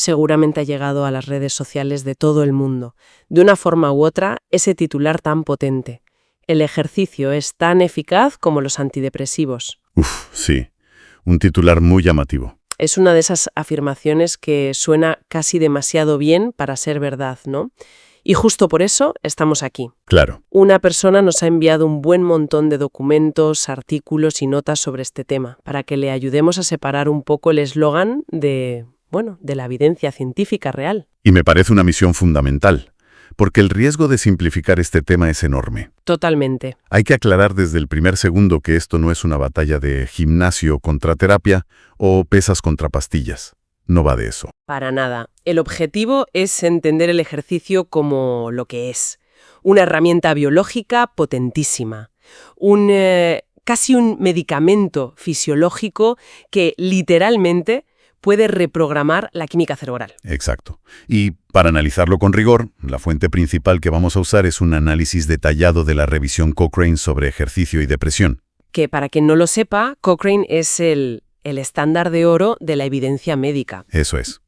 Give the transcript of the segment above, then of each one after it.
Seguramente ha llegado a las redes sociales de todo el mundo. De una forma u otra, ese titular tan potente. El ejercicio es tan eficaz como los antidepresivos. Uf, sí. Un titular muy llamativo. Es una de esas afirmaciones que suena casi demasiado bien para ser verdad, ¿no? Y justo por eso estamos aquí. Claro. Una persona nos ha enviado un buen montón de documentos, artículos y notas sobre este tema, para que le ayudemos a separar un poco el eslogan de la evidencia científica real. Y me parece una misión fundamental, porque el riesgo de simplificar este tema es enorme. Totalmente. Hay que aclarar desde el primer segundo que esto no es una batalla de gimnasio contra terapia o pesas contra pastillas. No va de eso. Para nada. El objetivo es entender el ejercicio como lo que es. Una herramienta biológica potentísima. Casi un medicamento fisiológico que literalmente puede reprogramar la química cerebral. Exacto. Y para analizarlo con rigor, la fuente principal que vamos a usar es un análisis detallado de la revisión Cochrane sobre ejercicio y depresión. Que para quien no lo sepa, Cochrane es el estándar de oro de la evidencia médica. Eso es.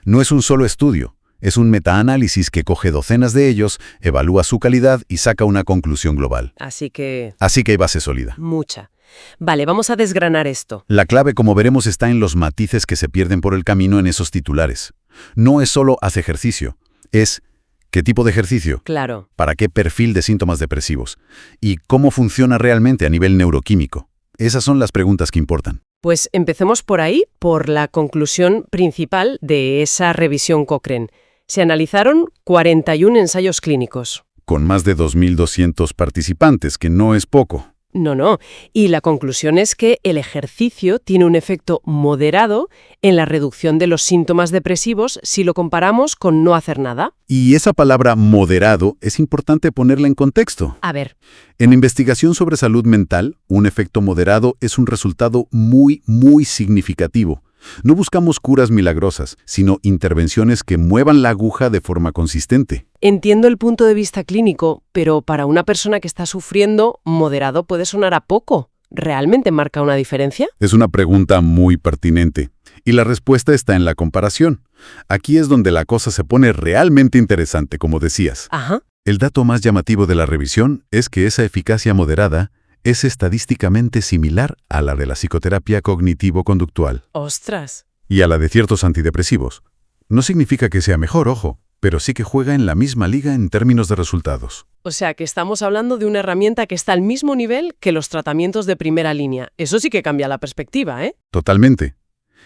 No es un solo estudio, es un metaanálisis que coge docenas de ellos, evalúa su calidad y saca una conclusión global. Así que hay base sólida. mucha. Vale, vamos a desgranar esto. La clave, como veremos, está en los matices que se pierden por el camino en esos titulares. No es solo haz ejercicio, es ¿qué tipo de ejercicio? Claro. ¿Para qué perfil de síntomas depresivos? ¿Y cómo funciona realmente a nivel neuroquímico? Esas son las preguntas que importan. Pues empecemos por ahí, por la conclusión principal de esa revisión Cochrane. Se analizaron 41 ensayos clínicos. Con más de 2.200 participantes, que no es poco. No. Y la conclusión es que el ejercicio tiene un efecto moderado en la reducción de los síntomas depresivos si lo comparamos con no hacer nada. Y esa palabra moderado es importante ponerla en contexto. A ver. En investigación sobre salud mental, un efecto moderado es un resultado muy, muy significativo. No buscamos curas milagrosas, sino intervenciones que muevan la aguja de forma consistente. Entiendo el punto de vista clínico, pero para una persona que está sufriendo, moderado puede sonar a poco. ¿Realmente marca una diferencia? Es una pregunta muy pertinente. Y la respuesta está en la comparación. Aquí es donde la cosa se pone realmente interesante, como decías. Ajá. El dato más llamativo de la revisión es que esa eficacia moderada es estadísticamente similar a la de la psicoterapia cognitivo-conductual. ¡Ostras! Y a la de ciertos antidepresivos. No significa que sea mejor, ojo, pero sí que juega en la misma liga en términos de resultados. O sea, que estamos hablando de una herramienta que está al mismo nivel que los tratamientos de primera línea. Eso sí que cambia la perspectiva, ¿eh? Totalmente.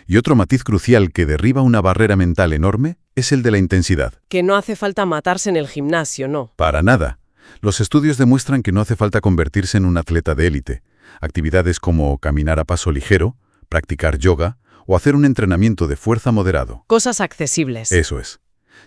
Y otro matiz crucial que derriba una barrera mental enorme es el de la intensidad. Que no hace falta matarse en el gimnasio, ¿no? Para nada. Los estudios demuestran que no hace falta convertirse en un atleta de élite. Actividades como caminar a paso ligero, practicar yoga o hacer un entrenamiento de fuerza moderado. Cosas accesibles. Eso es.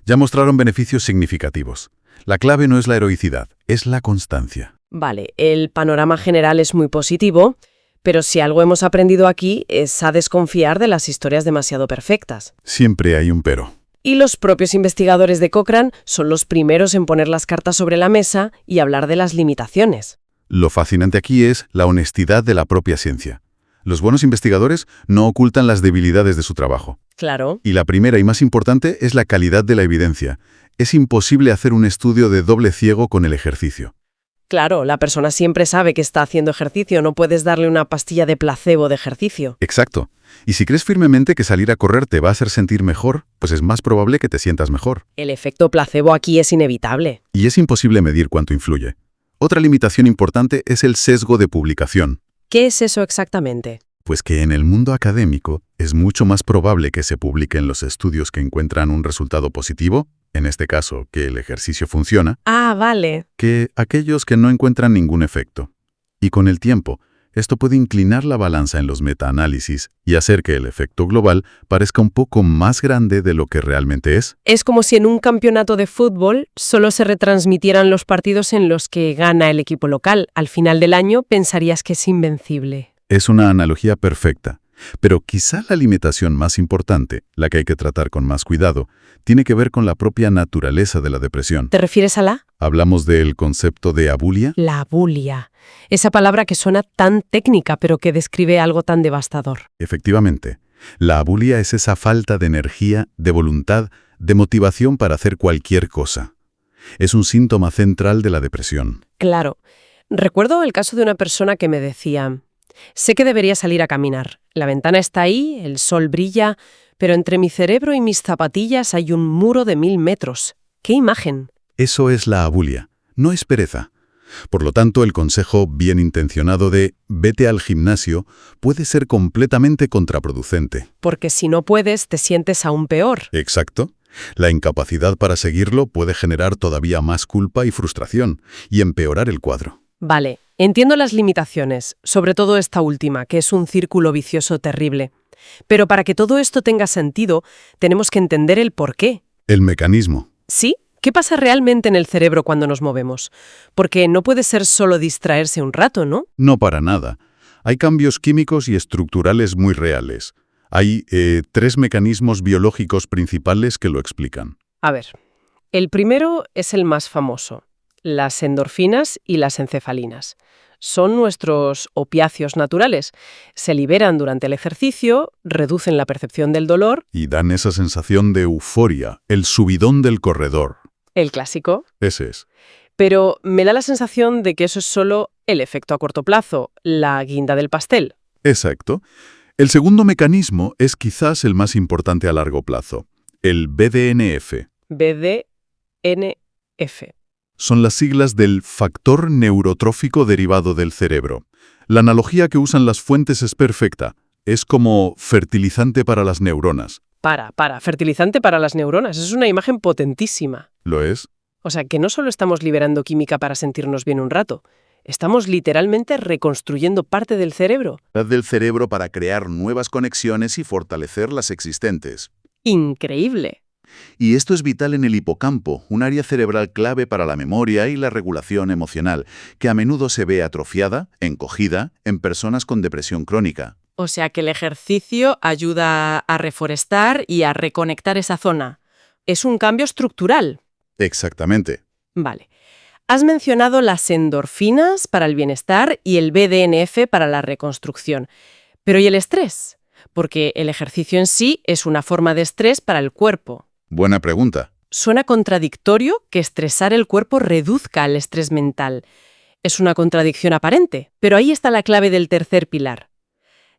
Ya mostraron beneficios significativos. La clave no es la heroicidad, es la constancia. Vale, el panorama general es muy positivo, pero si algo hemos aprendido aquí es a desconfiar de las historias demasiado perfectas. Siempre hay un pero. Y los propios investigadores de Cochrane son los primeros en poner las cartas sobre la mesa y hablar de las limitaciones. Lo fascinante aquí es la honestidad de la propia ciencia. Los buenos investigadores no ocultan las debilidades de su trabajo. Claro. Y la primera y más importante es la calidad de la evidencia. Es imposible hacer un estudio de doble ciego con el ejercicio. Claro, la persona siempre sabe que está haciendo ejercicio, no puedes darle una pastilla de placebo de ejercicio. Exacto. Y si crees firmemente que salir a correr te va a hacer sentir mejor, pues es más probable que te sientas mejor. El efecto placebo aquí es inevitable. Y es imposible medir cuánto influye. Otra limitación importante es el sesgo de publicación. ¿Qué es eso exactamente? Pues que en el mundo académico es mucho más probable que se publiquen los estudios que encuentran un resultado positivo, en este caso, que el ejercicio funciona, Ah, vale. que aquellos que no encuentran ningún efecto. Y con el tiempo, esto puede inclinar la balanza en los metaanálisis y hacer que el efecto global parezca un poco más grande de lo que realmente es. Es como si en un campeonato de fútbol solo se retransmitieran los partidos en los que gana el equipo local. Al final del año pensarías que es invencible. Es una analogía perfecta. Pero quizá la limitación más importante, la que hay que tratar con más cuidado, tiene que ver con la propia naturaleza de la depresión. ¿Te refieres a la? Hablamos del concepto de abulia. La abulia. Esa palabra que suena tan técnica pero que describe algo tan devastador. Efectivamente, La abulia es esa falta de energía, de voluntad, de motivación para hacer cualquier cosa. Es un síntoma central de la depresión. Claro. Recuerdo el caso de una persona que me decía, sé que debería salir a caminar. La ventana está ahí, el sol brilla, pero entre mi cerebro y mis zapatillas hay un muro de 1000 metros. ¡Qué imagen! Eso es la abulia, no es pereza. Por lo tanto, el consejo bien intencionado de «vete al gimnasio» puede ser completamente contraproducente. Porque si no puedes, te sientes aún peor. Exacto. La incapacidad para seguirlo puede generar todavía más culpa y frustración, y empeorar el cuadro. Vale, entiendo las limitaciones, sobre todo esta última, que es un círculo vicioso terrible. Pero para que todo esto tenga sentido, tenemos que entender el porqué. El mecanismo. ¿Sí? ¿Qué pasa realmente en el cerebro cuando nos movemos? Porque no puede ser solo distraerse un rato, ¿no? No para nada. Hay cambios químicos y estructurales muy reales. Hay 3 mecanismos biológicos principales que lo explican. A ver, el primero es el más famoso, las endorfinas y las encefalinas. Son nuestros opiáceos naturales. Se liberan durante el ejercicio, reducen la percepción del dolor. Y dan esa sensación de euforia, el subidón del corredor. El clásico. Ese es. Pero me da la sensación de que eso es solo el efecto a corto plazo, la guinda del pastel. Exacto. El segundo mecanismo es quizás el más importante a largo plazo, el BDNF. BDNF. Son las siglas del factor neurotrófico derivado del cerebro. La analogía que usan las fuentes es perfecta. Es como fertilizante para las neuronas. Fertilizante para las neuronas. Es una imagen potentísima. ¿Lo es? O sea, que no solo estamos liberando química para sentirnos bien un rato, estamos literalmente reconstruyendo parte del cerebro. Del cerebro para crear nuevas conexiones y fortalecer las existentes. ¡Increíble! Y esto es vital en el hipocampo, un área cerebral clave para la memoria y la regulación emocional, que a menudo se ve atrofiada, encogida, en personas con depresión crónica. O sea que el ejercicio ayuda a reforestar y a reconectar esa zona. Es un cambio estructural. Exactamente. Vale. Has mencionado las endorfinas para el bienestar y el BDNF para la reconstrucción. ¿Pero y el estrés? Porque el ejercicio en sí es una forma de estrés para el cuerpo. Buena pregunta. Suena contradictorio que estresar el cuerpo reduzca el estrés mental. Es una contradicción aparente, pero ahí está la clave del tercer pilar.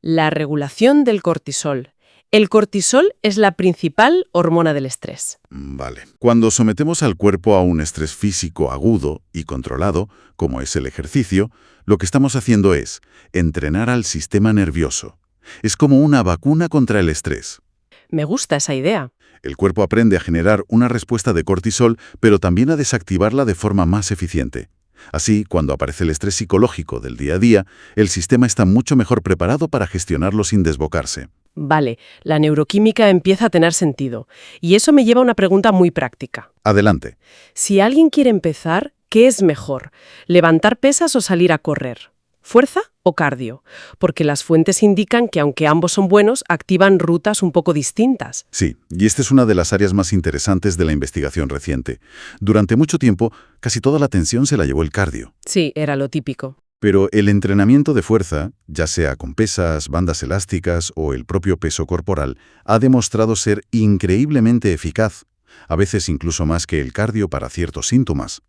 La regulación del cortisol. El cortisol es la principal hormona del estrés. Vale. Cuando sometemos al cuerpo a un estrés físico agudo y controlado, como es el ejercicio, lo que estamos haciendo es entrenar al sistema nervioso. Es como una vacuna contra el estrés. Me gusta esa idea. El cuerpo aprende a generar una respuesta de cortisol, pero también a desactivarla de forma más eficiente. Así, cuando aparece el estrés psicológico del día a día, el sistema está mucho mejor preparado para gestionarlo sin desbocarse. Vale, la neuroquímica empieza a tener sentido. Y eso me lleva a una pregunta muy práctica. Adelante. Si alguien quiere empezar, ¿qué es mejor? ¿Levantar pesas o salir a correr? ¿Fuerza o cardio? Porque las fuentes indican que aunque ambos son buenos, activan rutas un poco distintas. Sí, y esta es una de las áreas más interesantes de la investigación reciente. Durante mucho tiempo, casi toda la atención se la llevó el cardio. Sí, era lo típico. Pero el entrenamiento de fuerza, ya sea con pesas, bandas elásticas o el propio peso corporal, ha demostrado ser increíblemente eficaz, a veces incluso más que el cardio para ciertos síntomas.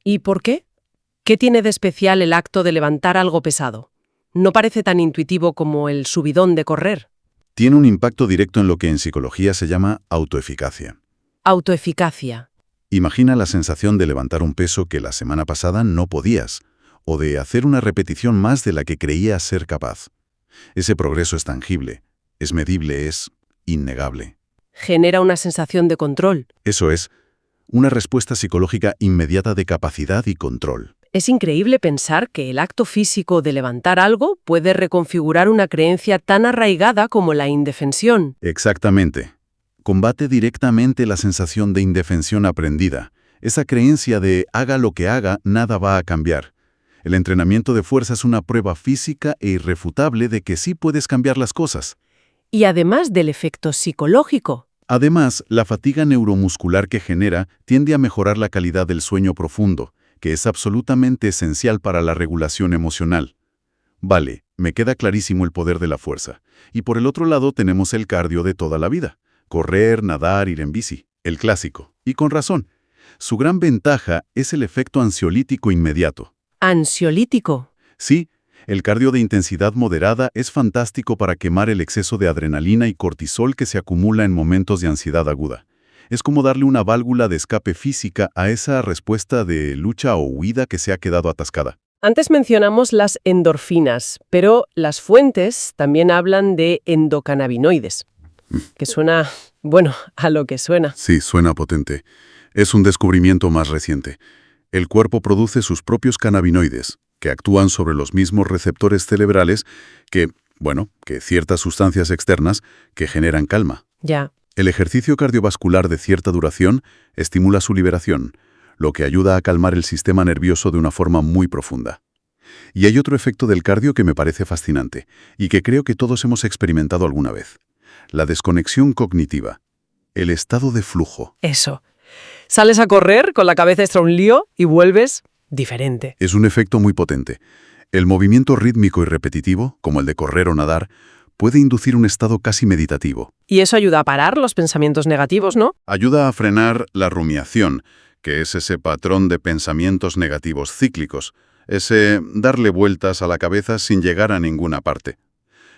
¿Y por qué? ¿Qué tiene de especial el acto de levantar algo pesado? No parece tan intuitivo como el subidón de correr. Tiene un impacto directo en lo que en psicología se llama autoeficacia. Autoeficacia. Imagina la sensación de levantar un peso que la semana pasada no podías, o de hacer una repetición más de la que creías ser capaz. Ese progreso es tangible, es medible, es innegable. Genera una sensación de control. Eso es, una respuesta psicológica inmediata de capacidad y control. Es increíble pensar que el acto físico de levantar algo puede reconfigurar una creencia tan arraigada como la indefensión. Exactamente. Combate directamente la sensación de indefensión aprendida, esa creencia de haga lo que haga, nada va a cambiar. El entrenamiento de fuerza es una prueba física e irrefutable de que sí puedes cambiar las cosas. Y además del efecto psicológico. Además, la fatiga neuromuscular que genera tiende a mejorar la calidad del sueño profundo, que es absolutamente esencial para la regulación emocional. Vale, me queda clarísimo el poder de la fuerza. Y por el otro lado tenemos el cardio de toda la vida. Correr, nadar, ir en bici. El clásico. Y con razón. Su gran ventaja es el efecto ansiolítico inmediato. Ansiolítico. Sí, el cardio de intensidad moderada es fantástico para quemar el exceso de adrenalina y cortisol que se acumula en momentos de ansiedad aguda. Es como darle una válvula de escape física a esa respuesta de lucha o huida que se ha quedado atascada. Antes mencionamos las endorfinas, pero las fuentes también hablan de endocannabinoides, que suena, bueno, a lo que suena. Sí, suena potente. Es un descubrimiento más reciente. El cuerpo produce sus propios cannabinoides, que actúan sobre los mismos receptores cerebrales que ciertas sustancias externas que generan calma. Ya. El ejercicio cardiovascular de cierta duración estimula su liberación, lo que ayuda a calmar el sistema nervioso de una forma muy profunda. Y hay otro efecto del cardio que me parece fascinante, y que creo que todos hemos experimentado alguna vez. La desconexión cognitiva. El estado de flujo. Eso. Sales a correr con la cabeza extra un lío y vuelves diferente. Es un efecto muy potente. El movimiento rítmico y repetitivo, como el de correr o nadar, puede inducir un estado casi meditativo. Y eso ayuda a parar los pensamientos negativos, ¿no? Ayuda a frenar la rumiación, que es ese patrón de pensamientos negativos cíclicos, ese darle vueltas a la cabeza sin llegar a ninguna parte.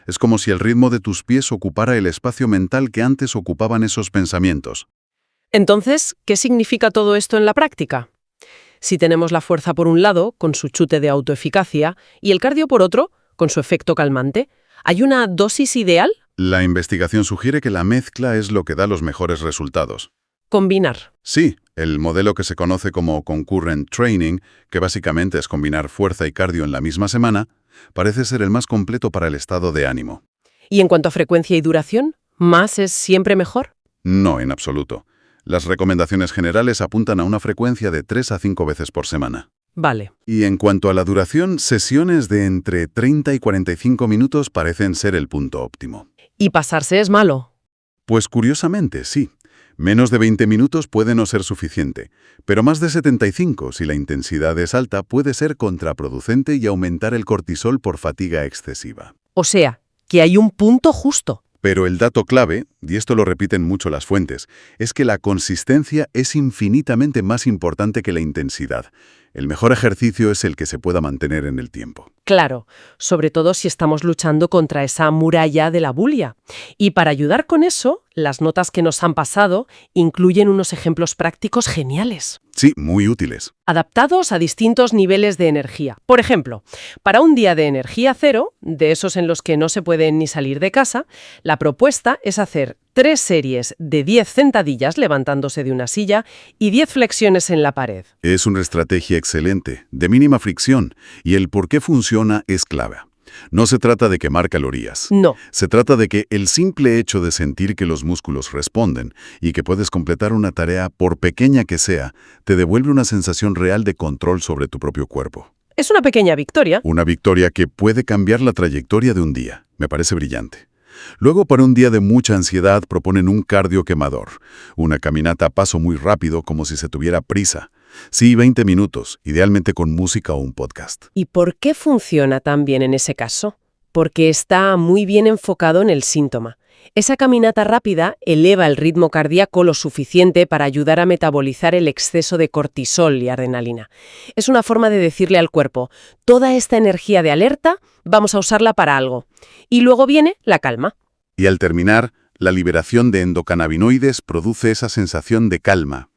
Es como si el ritmo de tus pies ocupara el espacio mental que antes ocupaban esos pensamientos. Entonces, ¿qué significa todo esto en la práctica? Si tenemos la fuerza por un lado, con su chute de autoeficacia, y el cardio por otro, con su efecto calmante, ¿hay una dosis ideal? La investigación sugiere que la mezcla es lo que da los mejores resultados. Combinar. Sí, el modelo que se conoce como concurrent training, que básicamente es combinar fuerza y cardio en la misma semana, parece ser el más completo para el estado de ánimo. ¿Y en cuanto a frecuencia y duración? ¿Más es siempre mejor? No, en absoluto. Las recomendaciones generales apuntan a una frecuencia de 3 a 5 veces por semana. Vale. Y en cuanto a la duración, sesiones de entre 30 y 45 minutos parecen ser el punto óptimo. ¿Y pasarse es malo? Pues curiosamente, sí. Menos de 20 minutos puede no ser suficiente, pero más de 75, si la intensidad es alta, puede ser contraproducente y aumentar el cortisol por fatiga excesiva. O sea, que hay un punto justo. Pero el dato clave, y esto lo repiten mucho las fuentes, es que la consistencia es infinitamente más importante que la intensidad. El mejor ejercicio es el que se pueda mantener en el tiempo. Claro, sobre todo si estamos luchando contra esa muralla de la bulia. Y para ayudar con eso, las notas que nos han pasado incluyen unos ejemplos prácticos geniales. Sí, muy útiles. Adaptados a distintos niveles de energía. Por ejemplo, para un día de energía cero, de esos en los que no se puede ni salir de casa, la propuesta es hacer 3 series de 10 sentadillas levantándose de una silla y 10 flexiones en la pared. Es una estrategia excelente, de mínima fricción, y el por qué funciona es clave. No se trata de quemar calorías. No. Se trata de que el simple hecho de sentir que los músculos responden y que puedes completar una tarea, por pequeña que sea, te devuelve una sensación real de control sobre tu propio cuerpo. Es una pequeña victoria. Una victoria que puede cambiar la trayectoria de un día. Me parece brillante. Luego, para un día de mucha ansiedad, proponen un cardio quemador. Una caminata a paso muy rápido, como si se tuviera prisa. Sí, 20 minutos, idealmente con música o un podcast. ¿Y por qué funciona tan bien en ese caso? Porque está muy bien enfocado en el síntoma. Esa caminata rápida eleva el ritmo cardíaco lo suficiente para ayudar a metabolizar el exceso de cortisol y adrenalina. Es una forma de decirle al cuerpo, toda esta energía de alerta, vamos a usarla para algo. Y luego viene la calma. Y al terminar, la liberación de endocannabinoides produce esa sensación de calma.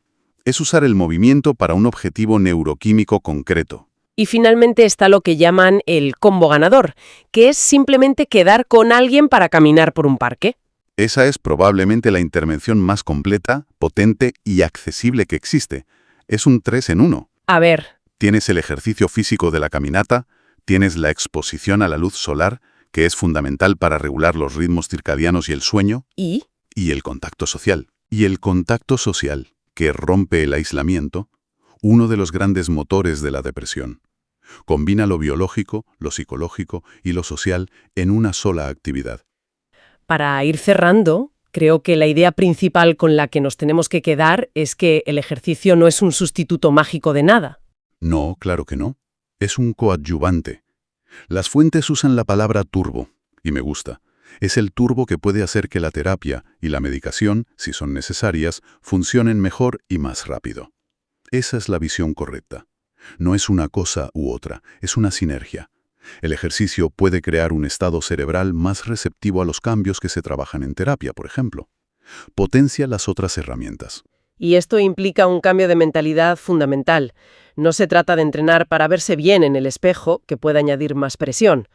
Es usar el movimiento para un objetivo neuroquímico concreto. Y finalmente está lo que llaman el combo ganador, que es simplemente quedar con alguien para caminar por un parque. Esa es probablemente la intervención más completa, potente y accesible que existe. Es un 3 en 1. A ver. Tienes el ejercicio físico de la caminata, tienes la exposición a la luz solar, que es fundamental para regular los ritmos circadianos y el sueño, ¿Y? y el contacto social. Y el contacto social, que rompe el aislamiento, uno de los grandes motores de la depresión. Combina lo biológico, lo psicológico y lo social en una sola actividad. Para ir cerrando, creo que la idea principal con la que nos tenemos que quedar es que el ejercicio no es un sustituto mágico de nada. No, claro que no. Es un coadyuvante. Las fuentes usan la palabra turbo, y me gusta. Es el turbo que puede hacer que la terapia y la medicación, si son necesarias, funcionen mejor y más rápido. Esa es la visión correcta. No es una cosa u otra, es una sinergia. El ejercicio puede crear un estado cerebral más receptivo a los cambios que se trabajan en terapia, por ejemplo. Potencia las otras herramientas. Y esto implica un cambio de mentalidad fundamental. No se trata de entrenar para verse bien en el espejo, que puede añadir más presión.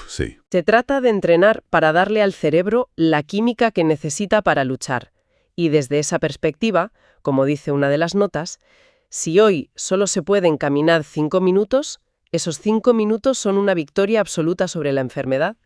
Sí. Se trata de entrenar para darle al cerebro la química que necesita para luchar. Y desde esa perspectiva, como dice una de las notas, si hoy solo se pueden caminar 5 minutos, esos 5 minutos son una victoria absoluta sobre la enfermedad.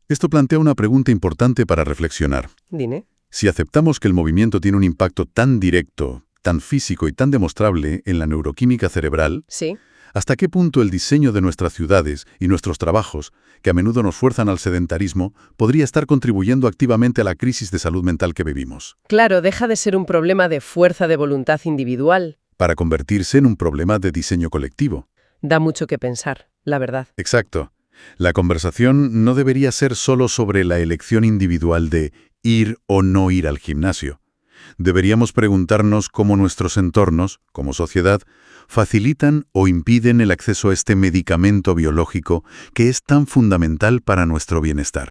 Esto plantea una pregunta importante para reflexionar. Dime. Si aceptamos que el movimiento tiene un impacto tan directo, tan físico y tan demostrable en la neuroquímica cerebral, Sí. ¿hasta qué punto el diseño de nuestras ciudades y nuestros trabajos, que a menudo nos fuerzan al sedentarismo, podría estar contribuyendo activamente a la crisis de salud mental que vivimos, Claro, deja de ser un problema de fuerza de voluntad individual. para convertirse en un problema de diseño colectivo? Da mucho que pensar, la verdad. Exacto. La conversación no debería ser solo sobre la elección individual de ir o no ir al gimnasio. Deberíamos preguntarnos cómo nuestros entornos, como sociedad, facilitan o impiden el acceso a este medicamento biológico que es tan fundamental para nuestro bienestar.